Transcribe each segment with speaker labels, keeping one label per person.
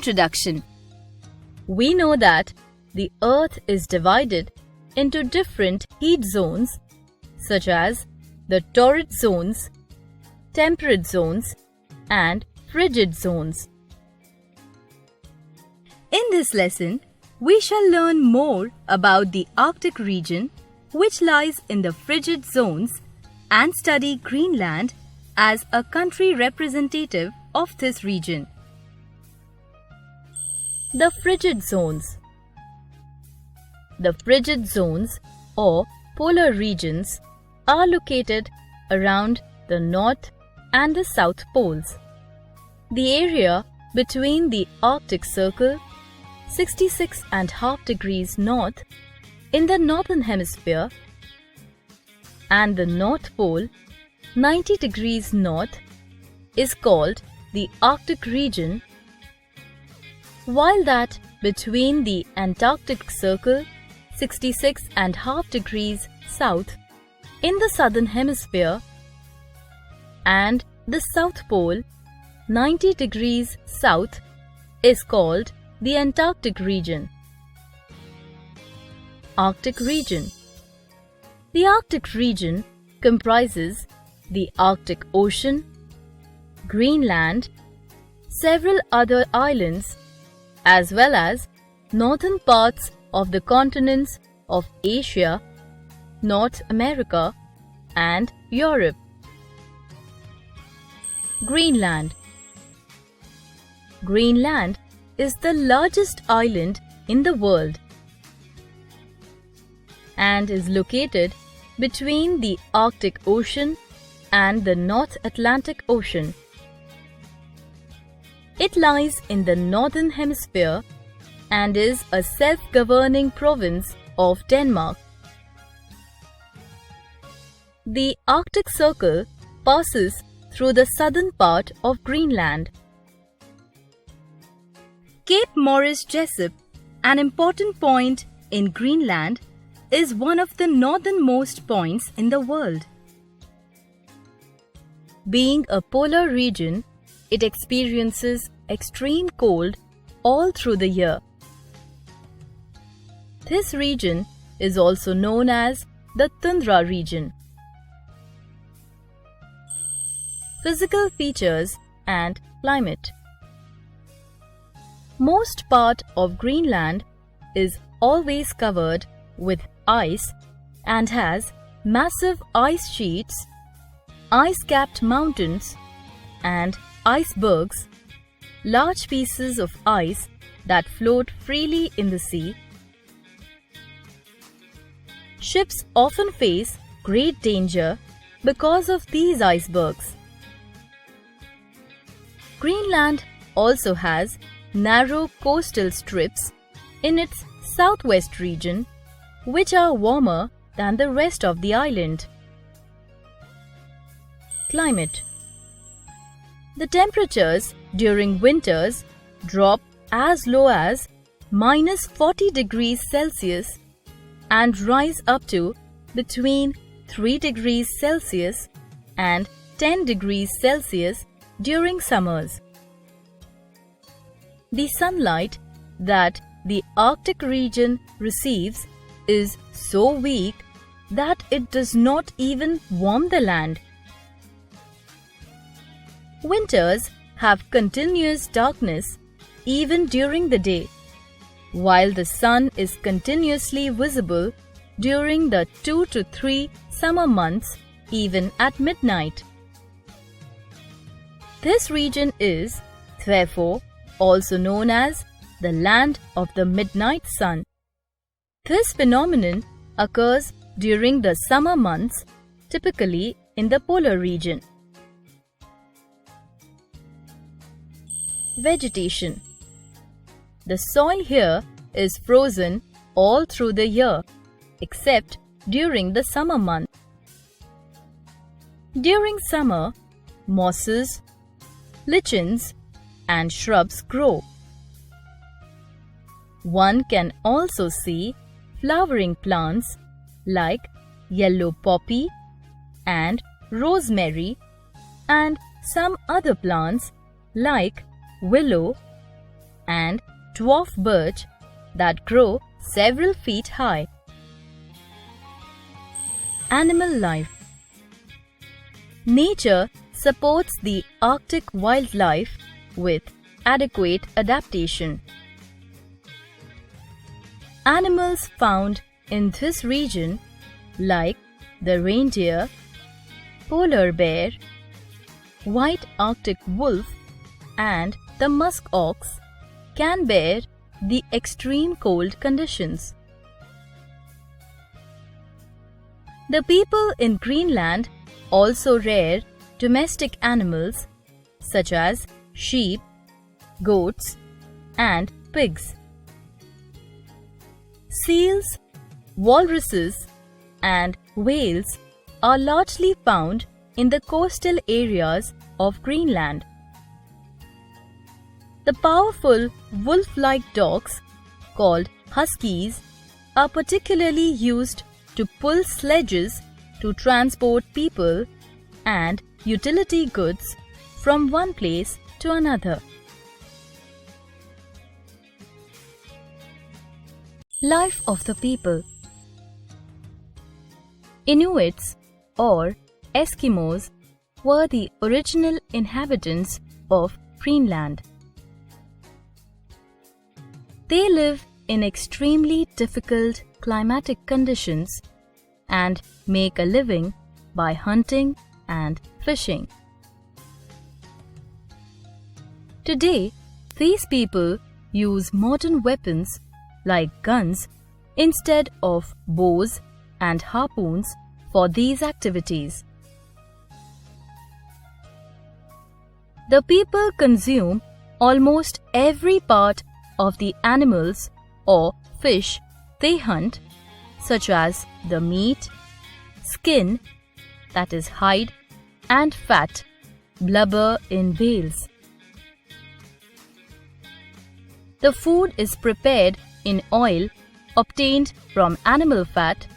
Speaker 1: Introduction. We know that the Earth is divided into different heat zones such as the torrid zones, temperate zones, and frigid zones. In this lesson, we shall learn more about the Arctic region, which lies in the frigid zones, and study Greenland as a country representative of this region. The frigid zones. The frigid zones or polar regions are located around the North and the South poles. The area between the Arctic Circle, 66.5 degrees north in the northern hemisphere, and the North Pole, 90 degrees north, is called the Arctic region, while that between the Antarctic Circle, 66.5 degrees south in the southern hemisphere, and the South Pole, 90 degrees south, is called the Antarctic region. Arctic region. The Arctic region comprises the Arctic Ocean, Greenland, several other islands, as well as northern parts of the continents of Asia, North America, and Europe. Greenland. Greenland is the largest island in the world and is located between the Arctic Ocean and the North Atlantic Ocean. It lies in the northern hemisphere and is a self-governing province of Denmark. The Arctic Circle passes through the southern part of Greenland. Cape Maurice Jesup, an important point in Greenland, is one of the northernmost points in the world. Being a polar region, it experiences extreme cold all through the year. This region is also known as the tundra region. Physical features and climate. Most part of Greenland is always covered with ice and has massive ice sheets, ice-capped mountains, and icebergs, large pieces of ice that float freely in the sea. Ships often face great danger because of these icebergs. Greenland also has narrow coastal strips in its southwest region, which are warmer than the rest of the island. Climate. The temperatures during winters drop as low as -40 degrees Celsius and rise up to between 3 degrees Celsius and 10 degrees Celsius during summers. The sunlight that the Arctic region receives is so weak that it does not even warm the land. Winters have continuous darkness even during the day, while the sun is continuously visible during the 2 to 3 summer months, even at midnight. This region is, therefore, also known as the land of the midnight sun. This phenomenon occurs during the summer months, typically in the polar region. Vegetation. The soil here is frozen all through the year, except during the summer months. During summer, mosses, lichens, and shrubs grow. One can also see flowering plants like yellow poppy and rosemary, and some other plants like willow, and dwarf birch that grow several feet high. Animal life. Nature supports the Arctic wildlife with adequate adaptation. Animals found in this region, like the reindeer, polar bear, white Arctic wolf, and the musk ox, can bear the extreme cold conditions. The people in Greenland also rear domestic animals such as sheep, goats, and pigs. Seals, walruses, and whales are largely found in the coastal areas of Greenland. The powerful wolf-like dogs, called huskies, are particularly used to pull sledges to transport people and utility goods from one place to another. Life of the people. Inuits or Eskimos were the original inhabitants of Greenland. They live in extremely difficult climatic conditions and make a living by hunting and fishing. Today, these people use modern weapons like guns instead of bows and harpoons for these activities. The people consume almost every part of the animals or fish they hunt, such as the meat, skin, that is hide, and fat, blubber in whales. The food is prepared in oil obtained from animal fat,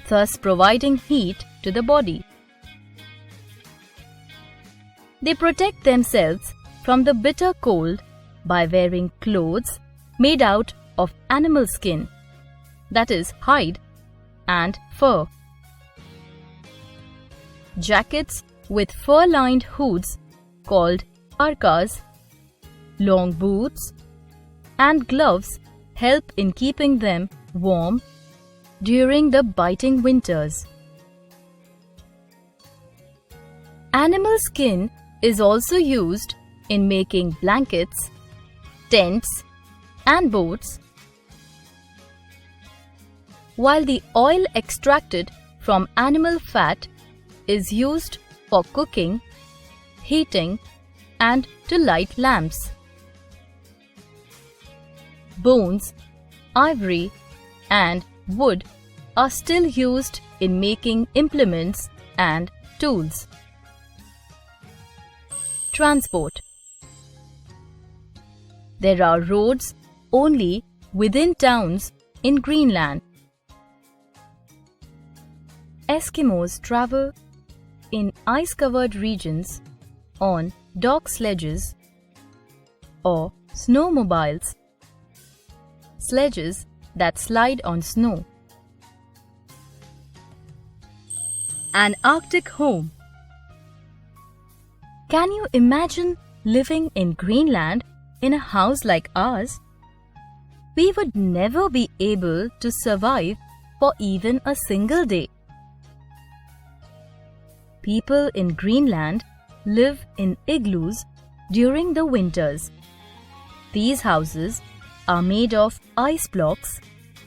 Speaker 1: thus providing heat to the body. They protect themselves from the bitter cold by wearing clothes made out of animal skin, that is hide, and fur. Jackets with fur-lined hoods called parkas, long boots, and gloves help in keeping them warm during the biting winters. Animal skin is also used in making blankets, tents, and boats, while the oil extracted from animal fat is used for cooking, heating, and to light lamps. Bones, ivory, and wood are still used in making implements and tools. Transport. There are roads only within towns in Greenland. Eskimos travel in ice-covered regions on dog sledges or snowmobiles, sledges that slide on snow. An Arctic home. Can you imagine living in Greenland in a house like ours? We would never be able to survive for even a single day. People in Greenland live in igloos during the winters. These houses are made of ice blocks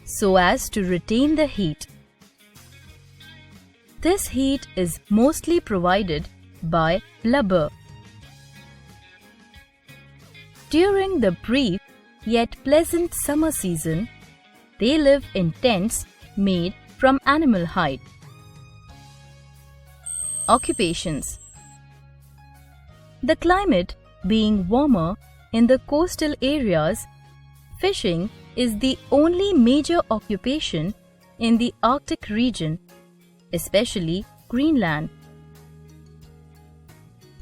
Speaker 1: so as to retain the heat. This heat is mostly provided by blubber. During the brief yet pleasant summer season, they live in tents made from animal hide. Occupations. The climate being warmer in the coastal areas, fishing is the only major occupation in the Arctic region, especially Greenland.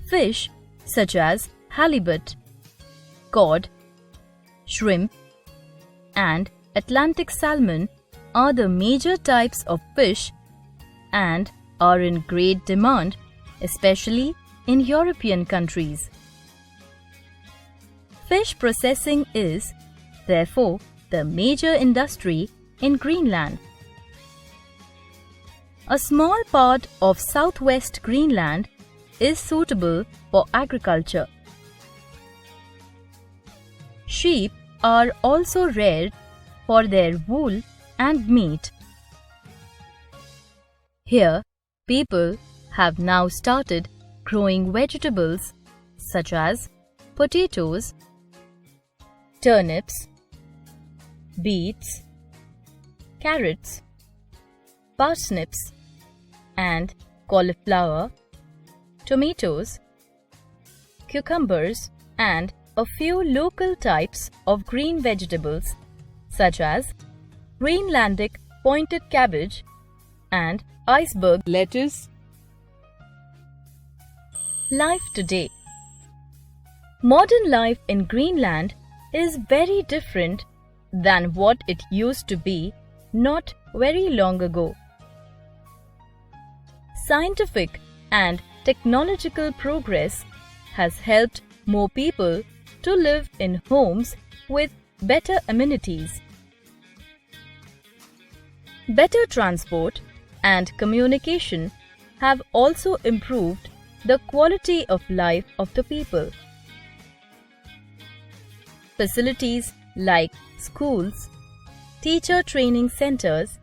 Speaker 1: Fish such as halibut, cod, shrimp, and Atlantic salmon are the major types of fish and are in great demand, especially in European countries. Fish processing is, therefore, the major industry in Greenland. A small part of southwest Greenland is suitable for agriculture. Sheep are also reared for their wool and meat. Here, people have now started growing vegetables such as potatoes, turnips, beets, carrots, parsnips, and cauliflower, tomatoes, cucumbers, and a few local types of green vegetables such as Greenlandic pointed cabbage and iceberg lettuce. Life today. Modern life in Greenland is very different than what it used to be not very long ago. Scientific and technological progress has helped more people to live in homes with better amenities. Better transport and communication have also improved the quality of life of the people. Facilities like schools, teacher training centers,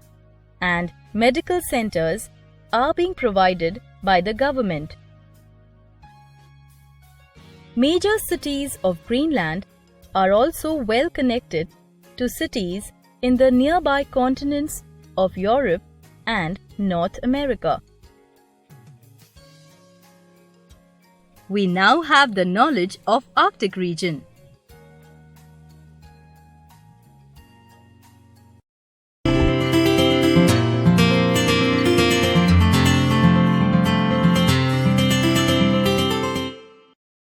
Speaker 1: and medical centers are being provided by the government. Major cities of Greenland are also well connected to cities in the nearby continents of Europe and North America. We now have the knowledge of Arctic region.